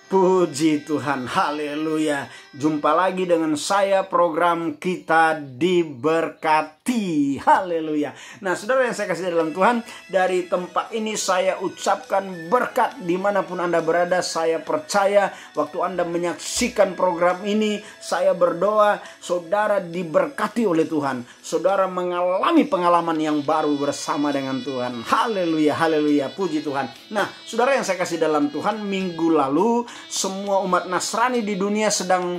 Puji Tuhan, haleluya. Jumpa lagi dengan saya, program Kita Diberkati, haleluya. Nah, saudara yang saya kasih dalam Tuhan, dari tempat ini saya ucapkan berkat dimanapun Anda berada. Saya percaya waktu Anda menyaksikan program ini, saya berdoa saudara diberkati oleh Tuhan. Saudara mengalami pengalaman yang baru bersama dengan Tuhan, haleluya, haleluya, puji Tuhan. Nah, saudara yang saya kasih dalam Tuhan, minggu lalu semua umat Nasrani di dunia sedang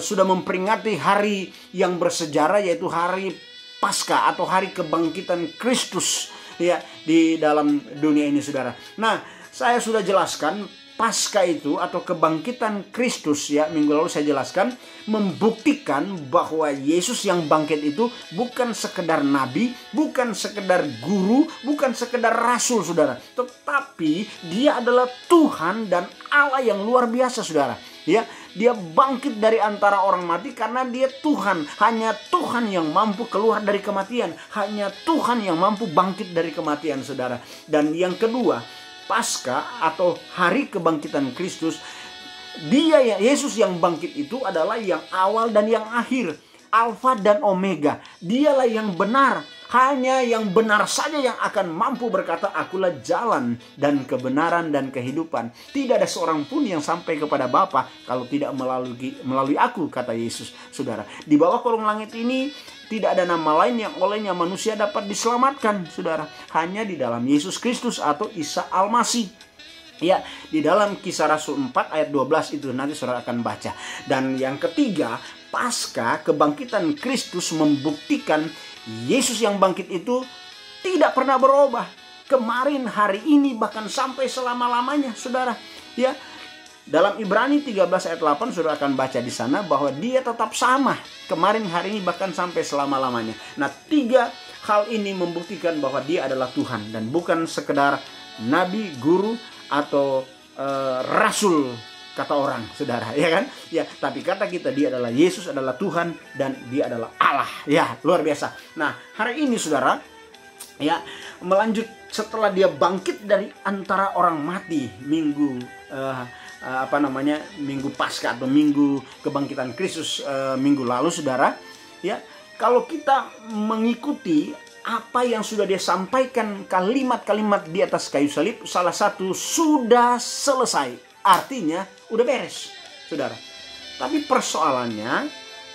sudah memperingati hari yang bersejarah, yaitu hari Paskah atau hari kebangkitan Kristus ya di dalam dunia ini, saudara. Nah, saya sudah jelaskan Paskah itu atau kebangkitan Kristus ya, minggu lalu saya jelaskan, membuktikan bahwa Yesus yang bangkit itu bukan sekedar nabi, bukan sekedar guru, bukan sekedar rasul, saudara, tetapi dia adalah Tuhan dan Allah yang luar biasa, saudara. Ya, dia bangkit dari antara orang mati karena dia Tuhan. Hanya Tuhan yang mampu keluar dari kematian. Hanya Tuhan yang mampu bangkit dari kematian, saudara. Dan yang kedua, Paskah atau hari kebangkitan Kristus, dia ya, Yesus yang bangkit itu adalah yang awal dan yang akhir, Alfa dan Omega. Dialah yang benar. Hanya yang benar saja yang akan mampu berkata, akulah jalan dan kebenaran dan kehidupan. Tidak ada seorang pun yang sampai kepada Bapa kalau tidak melalui aku, kata Yesus, saudara. Di bawah kolong langit ini tidak ada nama lain yang olehnya manusia dapat diselamatkan, saudara. Hanya di dalam Yesus Kristus atau Isa Al-Masih. Ya, di dalam Kisah Rasul 4 ayat 12 itu nanti saudara akan baca. Dan yang ketiga, Paskah kebangkitan Kristus membuktikan Yesus yang bangkit itu tidak pernah berubah. Kemarin, hari ini, bahkan sampai selama-lamanya, saudara. Ya, dalam Ibrani 13 ayat 8 saudara akan baca di sana bahwa dia tetap sama. Kemarin, hari ini, bahkan sampai selama-lamanya. Nah, tiga hal ini membuktikan bahwa dia adalah Tuhan dan bukan sekedar nabi, guru, atau rasul, kata orang, saudara, ya kan? Ya, tapi kata kita, dia adalah Yesus, adalah Tuhan, dan dia adalah Allah. Ya, luar biasa. Nah, hari ini, saudara, ya, melanjut setelah dia bangkit dari antara orang mati, minggu minggu Paskah atau minggu kebangkitan Kristus minggu lalu, saudara. Ya, kalau kita mengikuti apa yang sudah dia sampaikan, kalimat-kalimat di atas kayu salib, salah satu sudah selesai. Artinya udah beres, saudara. Tapi persoalannya,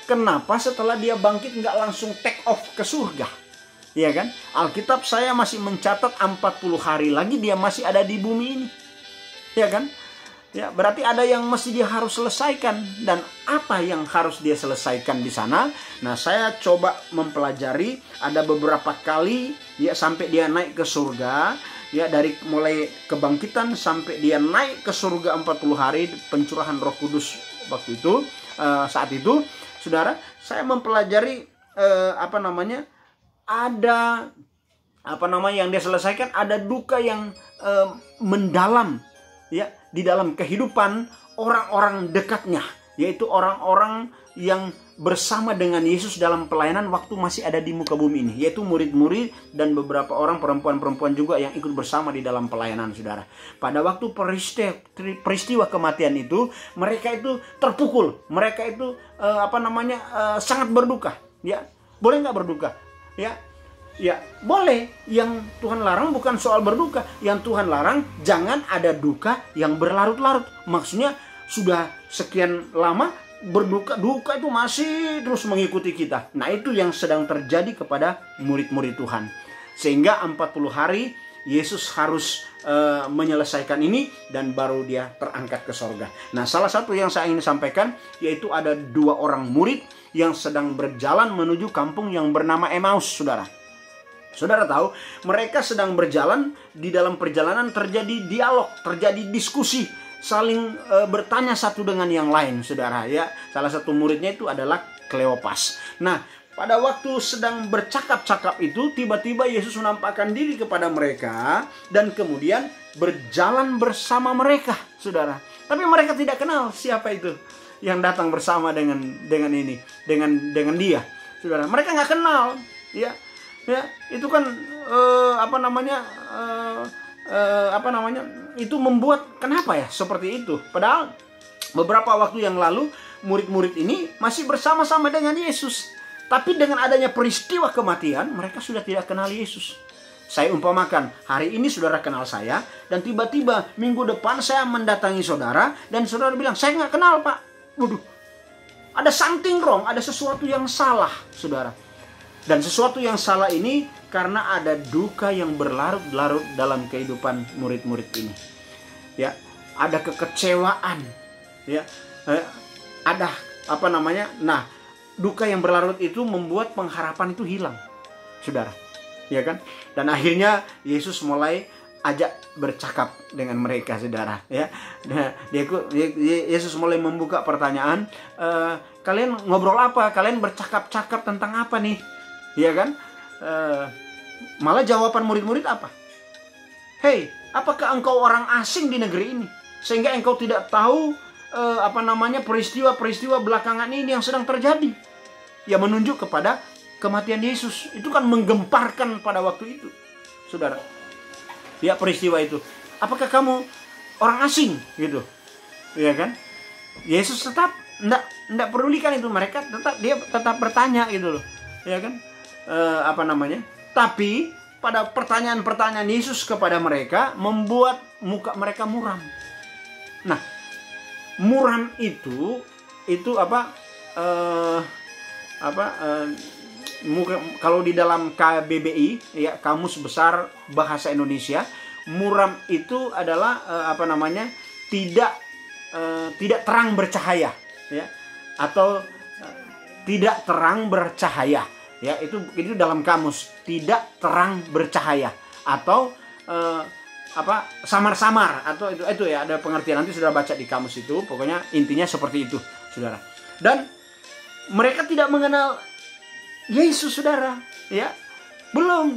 kenapa setelah dia bangkit nggak langsung take off ke surga? Ya kan? Alkitab saya masih mencatat 40 hari lagi dia masih ada di bumi ini. Ya kan? Ya, berarti ada yang mesti dia harus selesaikan. Dan apa yang harus dia selesaikan di sana? Nah, saya coba mempelajari, ada beberapa kali ya sampai dia naik ke surga. Ya, dari mulai kebangkitan sampai dia naik ke surga 40 hari pencurahan Roh Kudus waktu itu, saat itu, saudara, saya mempelajari yang dia selesaikan, ada duka yang mendalam ya di dalam kehidupan orang-orang dekatnya, yaitu orang-orang yang bersama dengan Yesus dalam pelayanan waktu masih ada di muka bumi ini, yaitu murid-murid dan beberapa orang perempuan-perempuan juga yang ikut bersama di dalam pelayanan, saudara. Pada waktu peristiwa kematian itu, mereka itu terpukul, mereka itu sangat berduka. Ya, boleh nggak berduka? Ya, boleh. Yang Tuhan larang bukan soal berduka. Yang Tuhan larang jangan ada duka yang berlarut-larut. Maksudnya sudah sekian lama berduka, duka itu masih terus mengikuti kita. Nah, itu yang sedang terjadi kepada murid-murid Tuhan. Sehingga 40 hari Yesus harus menyelesaikan ini dan baru dia terangkat ke sorga. Nah, salah satu yang saya ingin sampaikan yaitu ada 2 orang murid yang sedang berjalan menuju kampung yang bernama Emmaus, saudara. Saudara tahu, mereka sedang berjalan, di dalam perjalanan terjadi dialog, terjadi diskusi, saling bertanya satu dengan yang lain, saudara. Ya, salah satu muridnya itu adalah Kleopas. Nah, pada waktu sedang bercakap-cakap itu, tiba-tiba Yesus menampakkan diri kepada mereka dan kemudian berjalan bersama mereka, saudara. Tapi mereka tidak kenal siapa itu yang datang bersama dengan dia, saudara. Mereka nggak kenal, ya. Ya, itu kan itu membuat kenapa ya seperti itu? Padahal beberapa waktu yang lalu murid-murid ini masih bersama-sama dengan Yesus. Tapi dengan adanya peristiwa kematian, mereka sudah tidak kenal Yesus. Saya umpamakan, hari ini saudara kenal saya, dan tiba-tiba minggu depan saya mendatangi saudara, dan saudara bilang, saya nggak kenal Pak. Waduh, ada something wrong, ada sesuatu yang salah, saudara. Dan sesuatu yang salah ini karena ada duka yang berlarut-larut dalam kehidupan murid-murid ini. Ya, ada kekecewaan, ya, ada Nah, duka yang berlarut itu membuat pengharapan itu hilang, saudara. Ya kan? Dan akhirnya Yesus mulai ajak bercakap dengan mereka, saudara. Ya, nah, Yesus mulai membuka pertanyaan. Kalian ngobrol apa? Kalian bercakap-cakap tentang apa nih? Ya kan? Malah jawaban murid-murid apa? Hei, apakah engkau orang asing di negeri ini sehingga engkau tidak tahu peristiwa-peristiwa belakangan ini yang sedang terjadi? Ya, menunjuk kepada kematian Yesus. Itu kan menggemparkan pada waktu itu, saudara. Ya, peristiwa itu. Apakah kamu orang asing gitu? Ya kan? Yesus tetap enggak pedulikan itu. Dia tetap bertanya gitu loh. Ya kan? Tapi pada pertanyaan-pertanyaan Yesus kepada mereka membuat muka mereka muram. Nah, muram itu kalau di dalam KBBI, ya, Kamus Besar Bahasa Indonesia, muram itu adalah tidak terang bercahaya, ya, atau tidak terang bercahaya, ya, itu dalam kamus, tidak terang bercahaya, atau samar-samar, atau itu ya, ada pengertian, nanti sudah baca di kamus itu, pokoknya intinya seperti itu, saudara. Dan mereka tidak mengenal Yesus, saudara, ya.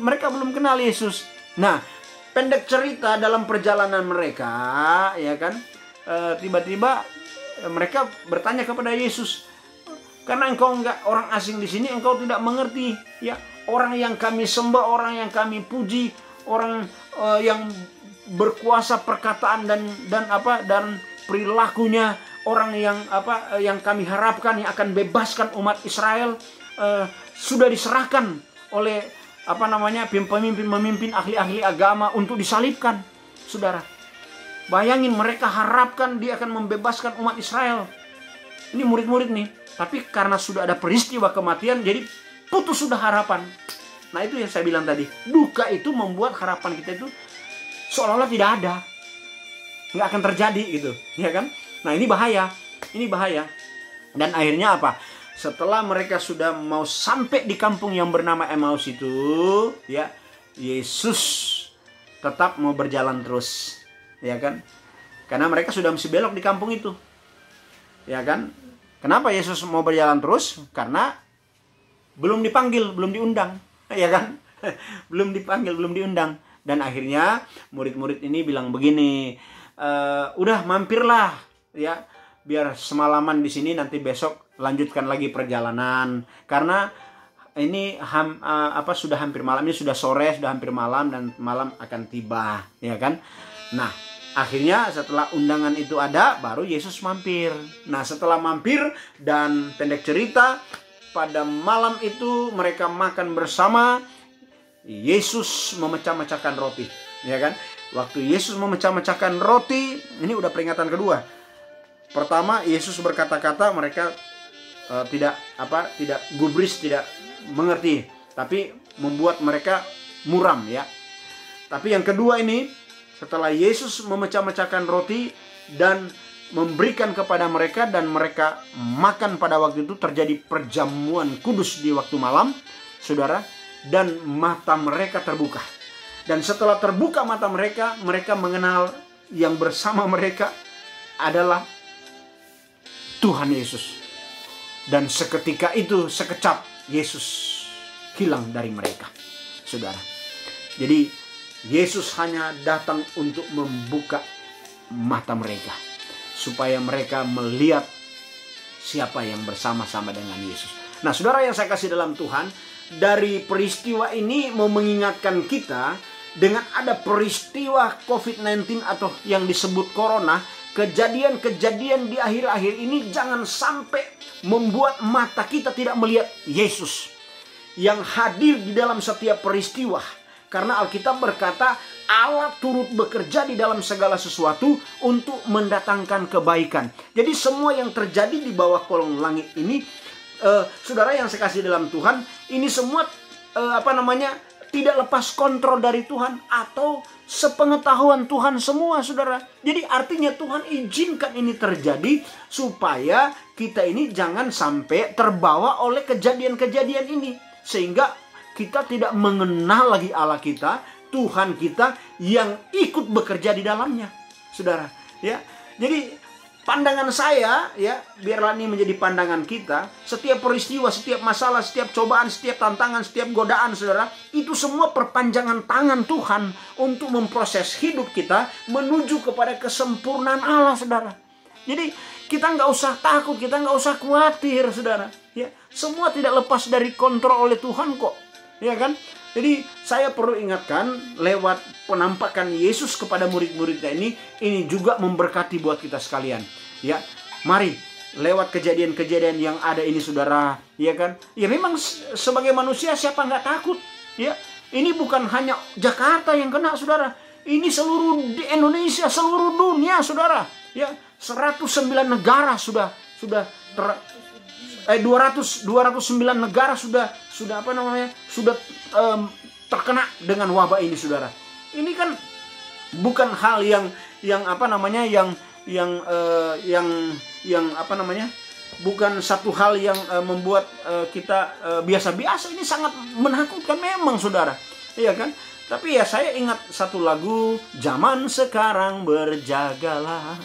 Mereka belum kenal Yesus. Nah, pendek cerita, dalam perjalanan mereka, ya kan, tiba-tiba mereka bertanya kepada Yesus, karena engkau enggak orang asing di sini, engkau tidak mengerti, ya, orang yang kami sembah, orang yang kami puji, orang yang berkuasa perkataan dan perilakunya, orang yang kami harapkan yang akan bebaskan umat Israel, sudah diserahkan oleh pemimpin ahli-ahli agama untuk disalibkan, saudara. Bayangin, mereka harapkan dia akan membebaskan umat Israel. Ini murid-murid nih, tapi karena sudah ada peristiwa kematian, jadi putus sudah harapan. Nah, itu yang saya bilang tadi, duka itu membuat harapan kita itu seolah-olah tidak ada, nggak akan terjadi gitu, ya kan? Nah, ini bahaya. Dan akhirnya apa? Setelah mereka sudah mau sampai di kampung yang bernama Emmaus itu, ya, Yesus tetap mau berjalan terus, ya kan? Karena mereka sudah mesti belok di kampung itu, ya kan? Kenapa Yesus mau berjalan terus? Karena belum dipanggil, belum diundang, ya kan? Belum dipanggil, belum diundang. Dan akhirnya murid-murid ini bilang begini, udah mampirlah, ya, biar semalaman di sini, nanti besok lanjutkan lagi perjalanan, karena ini sudah hampir malam, ini sudah sore, sudah hampir malam, dan malam akan tiba, ya kan? Nah, akhirnya setelah undangan itu ada, baru Yesus mampir. Nah, setelah mampir, dan pendek cerita, pada malam itu mereka makan bersama. Yesus memecah-mecahkan roti, ya kan? Waktu Yesus memecah-mecahkan roti, ini udah peringatan kedua. Pertama, Yesus berkata-kata, mereka tidak gubris, tidak mengerti, tapi membuat mereka muram, ya. Tapi yang kedua ini, setelah Yesus memecah-mecahkan roti dan memberikan kepada mereka, dan mereka makan pada waktu itu, terjadi perjamuan kudus di waktu malam, saudara, dan mata mereka terbuka. Dan setelah terbuka mata mereka, mereka mengenal yang bersama mereka adalah Tuhan Yesus. Dan seketika itu, sekejap, Yesus hilang dari mereka, saudara. Jadi Yesus hanya datang untuk membuka mata mereka, supaya mereka melihat siapa yang bersama-sama dengan Yesus. Nah, saudara yang saya kasih dalam Tuhan, dari peristiwa ini mau mengingatkan kita dengan ada peristiwa COVID-19 atau yang disebut corona, kejadian-kejadian di akhir-akhir ini jangan sampai membuat mata kita tidak melihat Yesus yang hadir di dalam setiap peristiwa. Karena Alkitab berkata Allah turut bekerja di dalam segala sesuatu untuk mendatangkan kebaikan. Jadi semua yang terjadi di bawah kolong langit ini, saudara yang saya kasih dalam Tuhan, ini semua tidak lepas kontrol dari Tuhan atau sepengetahuan Tuhan semua, saudara. Jadi artinya Tuhan izinkan ini terjadi supaya kita ini jangan sampai terbawa oleh kejadian-kejadian ini, sehingga kita tidak mengenal lagi Allah kita, Tuhan kita yang ikut bekerja di dalamnya, saudara. Ya, jadi pandangan saya, ya, biarlah ini menjadi pandangan kita. Setiap peristiwa, setiap masalah, setiap cobaan, setiap tantangan, setiap godaan, saudara, itu semua perpanjangan tangan Tuhan untuk memproses hidup kita menuju kepada kesempurnaan Allah, saudara. Jadi kita nggak usah takut, kita nggak usah khawatir, saudara. Ya, semua tidak lepas dari kontrol oleh Tuhan kok, ya kan? Jadi saya perlu ingatkan lewat penampakan Yesus kepada murid-muridnya ini juga memberkati buat kita sekalian. Ya, mari lewat kejadian-kejadian yang ada ini, saudara, ya kan? Ya memang sebagai manusia siapa nggak takut? Ya, ini bukan hanya Jakarta yang kena, saudara. Ini seluruh di Indonesia, seluruh dunia, saudara. Ya, 109 negara sudah 209 negara sudah terkena dengan wabah ini, saudara. Ini kan bukan hal bukan satu hal yang membuat kita biasa-biasa. Ini sangat menakutkan memang, saudara, iya kan? Tapi ya saya ingat satu lagu, zaman sekarang berjagalah,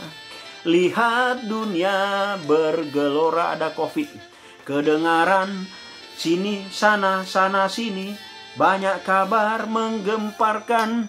lihat dunia bergelora, ada COVID, kedengaran sini sana sana sini, banyak kabar menggemparkan,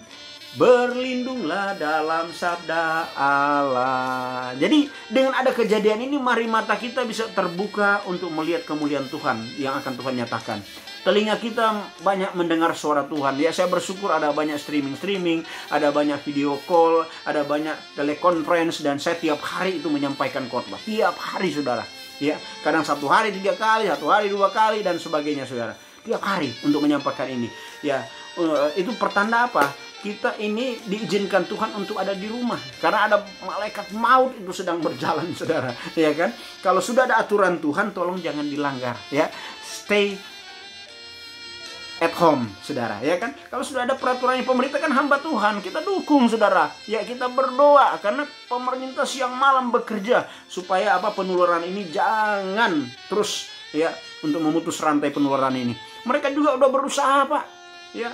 berlindunglah dalam sabda Allah. Jadi dengan ada kejadian ini, mari mata kita bisa terbuka untuk melihat kemuliaan Tuhan yang akan Tuhan nyatakan. Telinga kita banyak mendengar suara Tuhan. Ya, saya bersyukur ada banyak streaming, ada banyak video call, ada banyak telekonferensi, dan saya tiap hari itu menyampaikan khotbah. Tiap hari, saudara. Ya, kadang satu hari 3 kali, satu hari 2 kali, dan sebagainya, saudara. Tiap hari untuk menyampaikan ini. Ya, itu pertanda apa? Kita ini diizinkan Tuhan untuk ada di rumah. Karena ada malaikat maut itu sedang berjalan, saudara. Ya kan? Kalau sudah ada aturan Tuhan, tolong jangan dilanggar. Ya, stay at home, saudara, ya kan? Kalau sudah ada peraturannya pemerintah, kan hamba Tuhan, kita dukung, saudara. Ya, kita berdoa karena pemerintah siang malam bekerja supaya penularan ini jangan terus, ya, untuk memutus rantai penularan ini. Mereka juga udah berusaha, Pak. Ya,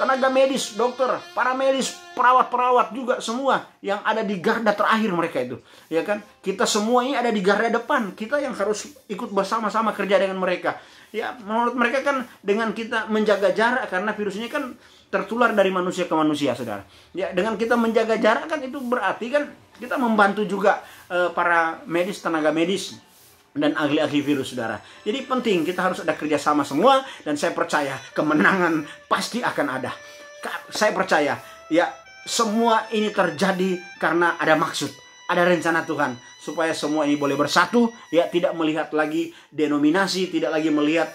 tenaga medis, dokter, para medis, perawat-perawat juga semua yang ada di garda terakhir mereka itu, ya kan? Kita semua ini ada di garda depan. Kita yang harus ikut bersama-sama kerja dengan mereka. Ya, menurut mereka kan dengan kita menjaga jarak, karena virus ini kan tertular dari manusia ke manusia, saudara. Ya, dengan kita menjaga jarak kan itu berarti kan kita membantu juga para medis, tenaga medis, dan ahli-ahli virus, saudara. Jadi penting kita harus ada kerjasama semua, dan saya percaya kemenangan pasti akan ada. Saya percaya, ya, semua ini terjadi karena ada maksud, ada rencana Tuhan, supaya semua ini boleh bersatu, ya, tidak melihat lagi denominasi, tidak lagi melihat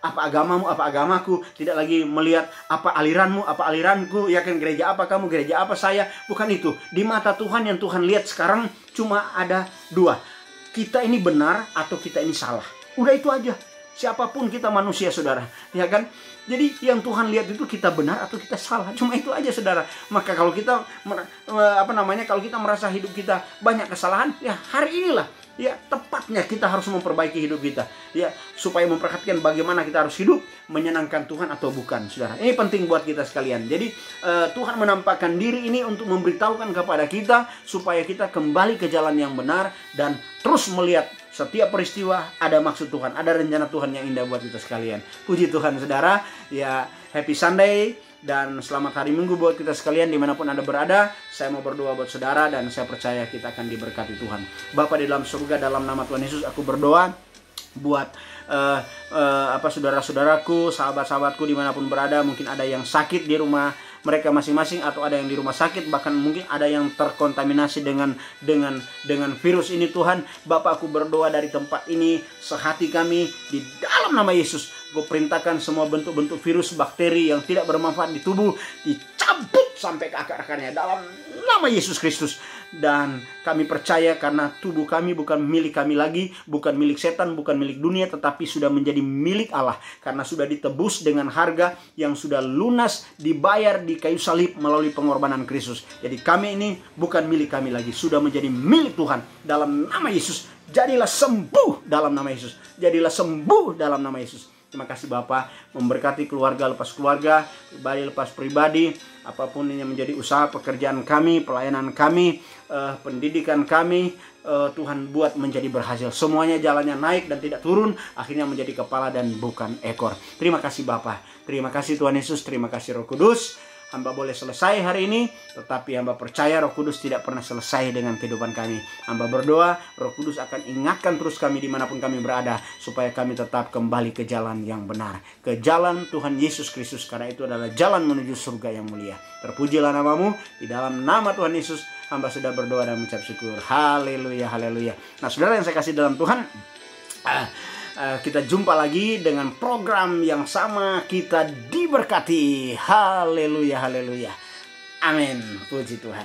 apa agamamu, apa agamaku, tidak lagi melihat apa aliranmu, apa aliranku, ya kan, gereja apa kamu, gereja apa saya, bukan itu. Di mata Tuhan yang Tuhan lihat sekarang cuma ada 2. Kita ini benar atau kita ini salah. Udah itu aja. Siapapun kita manusia, saudara, ya kan? Jadi yang Tuhan lihat itu kita benar atau kita salah. Cuma itu aja, saudara. Maka kalau kita kalau kita merasa hidup kita banyak kesalahan, ya hari inilah, ya, tepatnya kita harus memperbaiki hidup kita, ya, supaya memperhatikan bagaimana kita harus hidup menyenangkan Tuhan atau bukan, saudara. Ini penting buat kita sekalian. Jadi Tuhan menampakkan diri ini untuk memberitahukan kepada kita supaya kita kembali ke jalan yang benar dan terus melihat setiap peristiwa ada maksud Tuhan, ada rencana Tuhan yang indah buat kita sekalian. Puji Tuhan, saudara. Ya, happy Sunday dan selamat hari Minggu buat kita sekalian dimanapun Anda berada. Saya mau berdoa buat saudara dan saya percaya kita akan diberkati Tuhan. Bapa di dalam surga, dalam nama Tuhan Yesus aku berdoa. buat saudara-saudaraku, sahabat-sahabatku dimanapun berada. Mungkin ada yang sakit di rumah mereka masing-masing, atau ada yang di rumah sakit, bahkan mungkin ada yang terkontaminasi dengan virus ini. Tuhan, Bapa, aku berdoa dari tempat ini, sehati kami di dalam nama Yesus, Gue perintahkan semua bentuk-bentuk virus, bakteri yang tidak bermanfaat di tubuh dicabut sampai ke akar-akarnya dalam nama Yesus Kristus. Dan kami percaya karena tubuh kami bukan milik kami lagi, bukan milik setan, bukan milik dunia, tetapi sudah menjadi milik Allah. Karena sudah ditebus dengan harga yang sudah lunas dibayar di kayu salib melalui pengorbanan Kristus. Jadi kami ini bukan milik kami lagi, sudah menjadi milik Tuhan dalam nama Yesus. Jadilah sembuh dalam nama Yesus. Jadilah sembuh dalam nama Yesus. Terima kasih Bapa, memberkati keluarga lepas keluarga, pribadi lepas pribadi, apapun yang menjadi usaha pekerjaan kami, pelayanan kami, pendidikan kami, Tuhan buat menjadi berhasil. Semuanya jalannya naik dan tidak turun, akhirnya menjadi kepala dan bukan ekor. Terima kasih Bapa, terima kasih Tuhan Yesus, terima kasih Roh Kudus. Hamba boleh selesai hari ini, tetapi hamba percaya Roh Kudus tidak pernah selesai dengan kehidupan kami. Hamba berdoa, Roh Kudus akan ingatkan terus kami dimanapun kami berada, supaya kami tetap kembali ke jalan yang benar, ke jalan Tuhan Yesus Kristus, karena itu adalah jalan menuju surga yang mulia. Terpujilah namamu, di dalam nama Tuhan Yesus, hamba sudah berdoa dan mengucap syukur. Haleluya, haleluya. Nah saudara yang saya kasih dalam Tuhan, kita jumpa lagi dengan program yang sama. Kita diberkati. Haleluya, haleluya. Amin. Puji Tuhan.